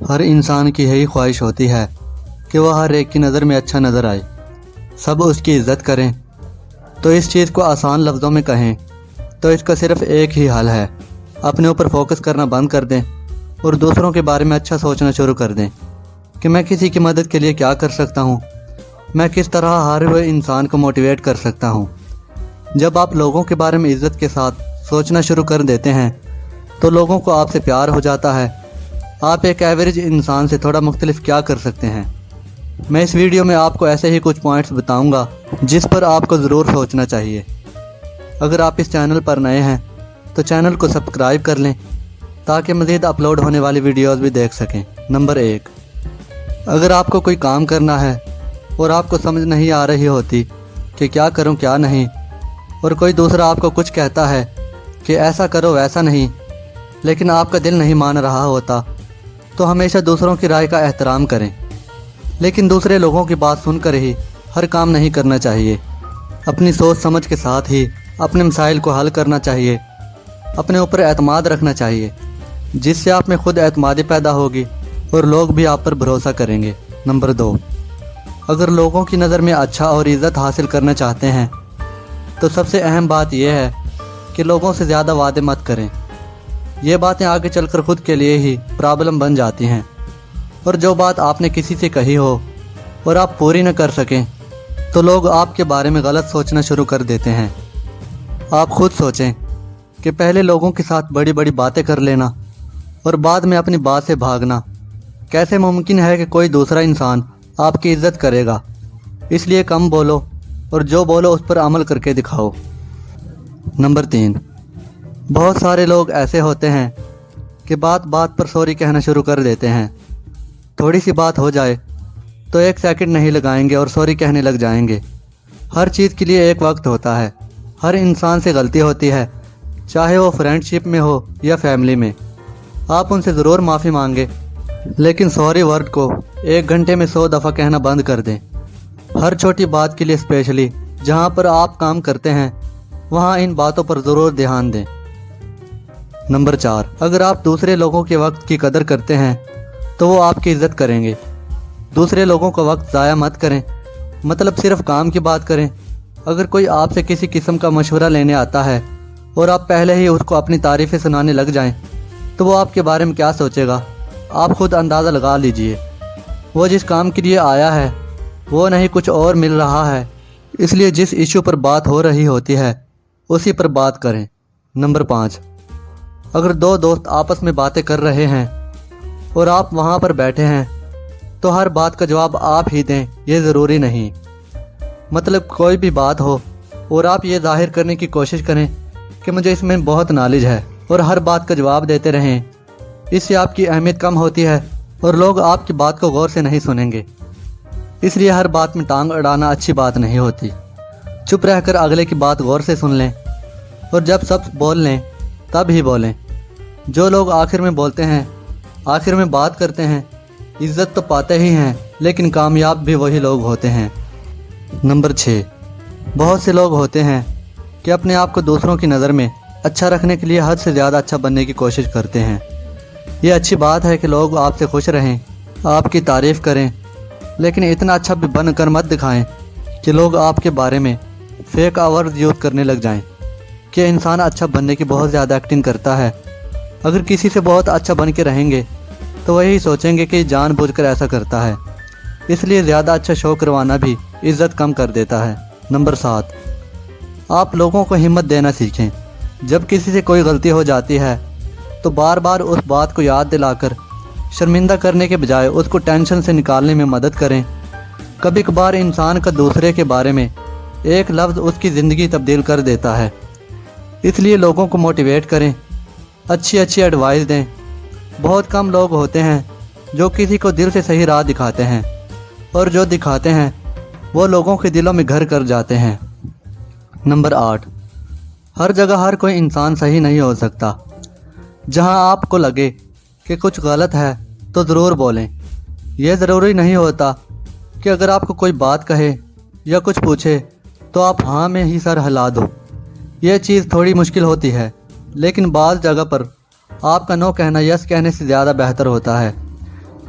ہر انسان کی یہی خواہش ہوتی ہے کہ وہ ہر ایک کی نظر میں اچھا نظر آئے، سب اس کی عزت کریں۔ تو اس چیز کو آسان لفظوں میں کہیں تو اس کا صرف ایک ہی حل ہے، اپنے اوپر فوکس کرنا بند کر دیں اور دوسروں کے بارے میں اچھا سوچنا شروع کر دیں کہ میں کسی کی مدد کے لیے کیا کر سکتا ہوں، میں کس طرح ہر وہ انسان کو موٹیویٹ کر سکتا ہوں۔ جب آپ لوگوں کے بارے میں عزت کے ساتھ سوچنا شروع کر دیتے ہیں تو لوگوں کو آپ سے پیار ہو جاتا ہے۔ آپ ایک ایوریج انسان سے تھوڑا مختلف کیا کر سکتے ہیں؟ میں اس ویڈیو میں آپ کو ایسے ہی کچھ پوائنٹس بتاؤں گا جس پر آپ کو ضرور سوچنا چاہیے۔ اگر آپ اس چینل پر نئے ہیں تو چینل کو سبسکرائب کر لیں تاکہ مزید اپلوڈ ہونے والی ویڈیوز بھی دیکھ سکیں۔ نمبر 1، اگر آپ کو کوئی کام کرنا ہے اور آپ کو سمجھ نہیں آ رہی ہوتی کہ کیا کروں کیا نہیں، اور کوئی دوسرا آپ کو کچھ کہتا ہے کہ ایسا کرو ویسا نہیں، لیکن آپ کا دل نہیں مان رہا ہوتا، تو ہمیشہ دوسروں کی رائے کا احترام کریں، لیکن دوسرے لوگوں کی بات سن کر ہی ہر کام نہیں کرنا چاہیے۔ اپنی سوچ سمجھ کے ساتھ ہی اپنے مسائل کو حل کرنا چاہیے، اپنے اوپر اعتماد رکھنا چاہیے، جس سے آپ میں خود اعتمادی پیدا ہوگی اور لوگ بھی آپ پر بھروسہ کریں گے۔ نمبر 2، اگر لوگوں کی نظر میں اچھا اور عزت حاصل کرنا چاہتے ہیں تو سب سے اہم بات یہ ہے کہ لوگوں سے زیادہ وعدے مت کریں۔ یہ باتیں آگے چل کر خود کے لیے ہی پرابلم بن جاتی ہیں، اور جو بات آپ نے کسی سے کہی ہو اور آپ پوری نہ کر سکیں تو لوگ آپ کے بارے میں غلط سوچنا شروع کر دیتے ہیں۔ آپ خود سوچیں کہ پہلے لوگوں کے ساتھ بڑی بڑی باتیں کر لینا اور بعد میں اپنی بات سے بھاگنا کیسے ممکن ہے کہ کوئی دوسرا انسان آپ کی عزت کرے گا؟ اس لیے کم بولو اور جو بولو اس پر عمل کر کے دکھاؤ۔ نمبر 3، بہت سارے لوگ ایسے ہوتے ہیں کہ بات بات پر سوری کہنا شروع کر دیتے ہیں۔ تھوڑی سی بات ہو جائے تو 1 سیکنڈ نہیں لگائیں گے اور سوری کہنے لگ جائیں گے۔ ہر چیز کے لیے ایک وقت ہوتا ہے، ہر انسان سے غلطی ہوتی ہے، چاہے وہ فرینڈ شپ میں ہو یا فیملی میں۔ آپ ان سے ضرور معافی مانگیں، لیکن سوری ورڈ کو 1 گھنٹے میں 100 دفعہ کہنا بند کر دیں۔ ہر چھوٹی بات کے لیے اسپیشلی جہاں پر آپ کام کرتے ہیں وہاں ان باتوں پر ضرور دھیان دیں۔ نمبر 4، اگر آپ دوسرے لوگوں کے وقت کی قدر کرتے ہیں تو وہ آپ کی عزت کریں گے۔ دوسرے لوگوں کا وقت ضائع مت کریں، مطلب صرف کام کی بات کریں۔ اگر کوئی آپ سے کسی قسم کا مشورہ لینے آتا ہے اور آپ پہلے ہی اس کو اپنی تعریفیں سنانے لگ جائیں تو وہ آپ کے بارے میں کیا سوچے گا؟ آپ خود اندازہ لگا لیجئے۔ وہ جس کام کے لیے آیا ہے وہ نہیں کچھ اور مل رہا ہے، اس لیے جس ایشو پر بات ہو رہی ہوتی ہے اسی پر بات کریں۔ نمبر 5، اگر 2 دوست آپس میں باتیں کر رہے ہیں اور آپ وہاں پر بیٹھے ہیں تو ہر بات کا جواب آپ ہی دیں، یہ ضروری نہیں۔ مطلب کوئی بھی بات ہو اور آپ یہ ظاہر کرنے کی کوشش کریں کہ مجھے اس میں بہت نالج ہے اور ہر بات کا جواب دیتے رہیں، اس سے آپ کی اہمیت کم ہوتی ہے اور لوگ آپ کی بات کو غور سے نہیں سنیں گے۔ اس لیے ہر بات میں ٹانگ اڑانا اچھی بات نہیں ہوتی۔ چپ رہ کر اگلے کی بات غور سے سن لیں، اور جب سب بول لیں تب ہی بولیں۔ جو لوگ آخر میں بولتے ہیں، آخر میں بات کرتے ہیں، عزت تو پاتے ہی ہیں لیکن کامیاب بھی وہی لوگ ہوتے ہیں۔ نمبر 6، بہت سے لوگ ہوتے ہیں کہ اپنے آپ کو دوسروں کی نظر میں اچھا رکھنے کے لیے حد سے زیادہ اچھا بننے کی کوشش کرتے ہیں۔ یہ اچھی بات ہے کہ لوگ آپ سے خوش رہیں، آپ کی تعریف کریں، لیکن اتنا اچھا بھی بن کر مت دکھائیں کہ لوگ آپ کے بارے میں فیک آورز یوز کرنے لگ جائیں کہ انسان اچھا بننے کی بہت زیادہ ایکٹنگ کرتا ہے۔ اگر کسی سے بہت اچھا بن کے رہیں گے تو وہی سوچیں گے کہ جان بوجھ کر ایسا کرتا ہے، اس لیے زیادہ اچھا شو کروانا بھی عزت کم کر دیتا ہے۔ نمبر 7، آپ لوگوں کو ہمت دینا سیکھیں۔ جب کسی سے کوئی غلطی ہو جاتی ہے تو بار بار اس بات کو یاد دلا کر شرمندہ کرنے کے بجائے اس کو ٹینشن سے نکالنے میں مدد کریں۔ کبھی کبھار انسان کا دوسرے کے بارے میں ایک لفظ اس کی زندگی تبدیل کر دیتا ہے، اس لیے لوگوں کو موٹیویٹ کریں، اچھی ایڈوائس دیں۔ بہت کم لوگ ہوتے ہیں جو کسی کو دل سے صحیح راہ دکھاتے ہیں، اور جو دکھاتے ہیں وہ لوگوں کے دلوں میں گھر کر جاتے ہیں۔ نمبر 8، ہر جگہ ہر کوئی انسان صحیح نہیں ہو سکتا۔ جہاں آپ کو لگے کہ کچھ غلط ہے تو ضرور بولیں۔ یہ ضروری نہیں ہوتا کہ اگر آپ کو کوئی بات کہے یا کچھ پوچھے تو آپ ہاں میں ہی سر ہلا دو۔ یہ چیز تھوڑی مشکل ہوتی ہے، لیکن بعض جگہ پر آپ کا نو کہنا یس کہنے سے زیادہ بہتر ہوتا ہے،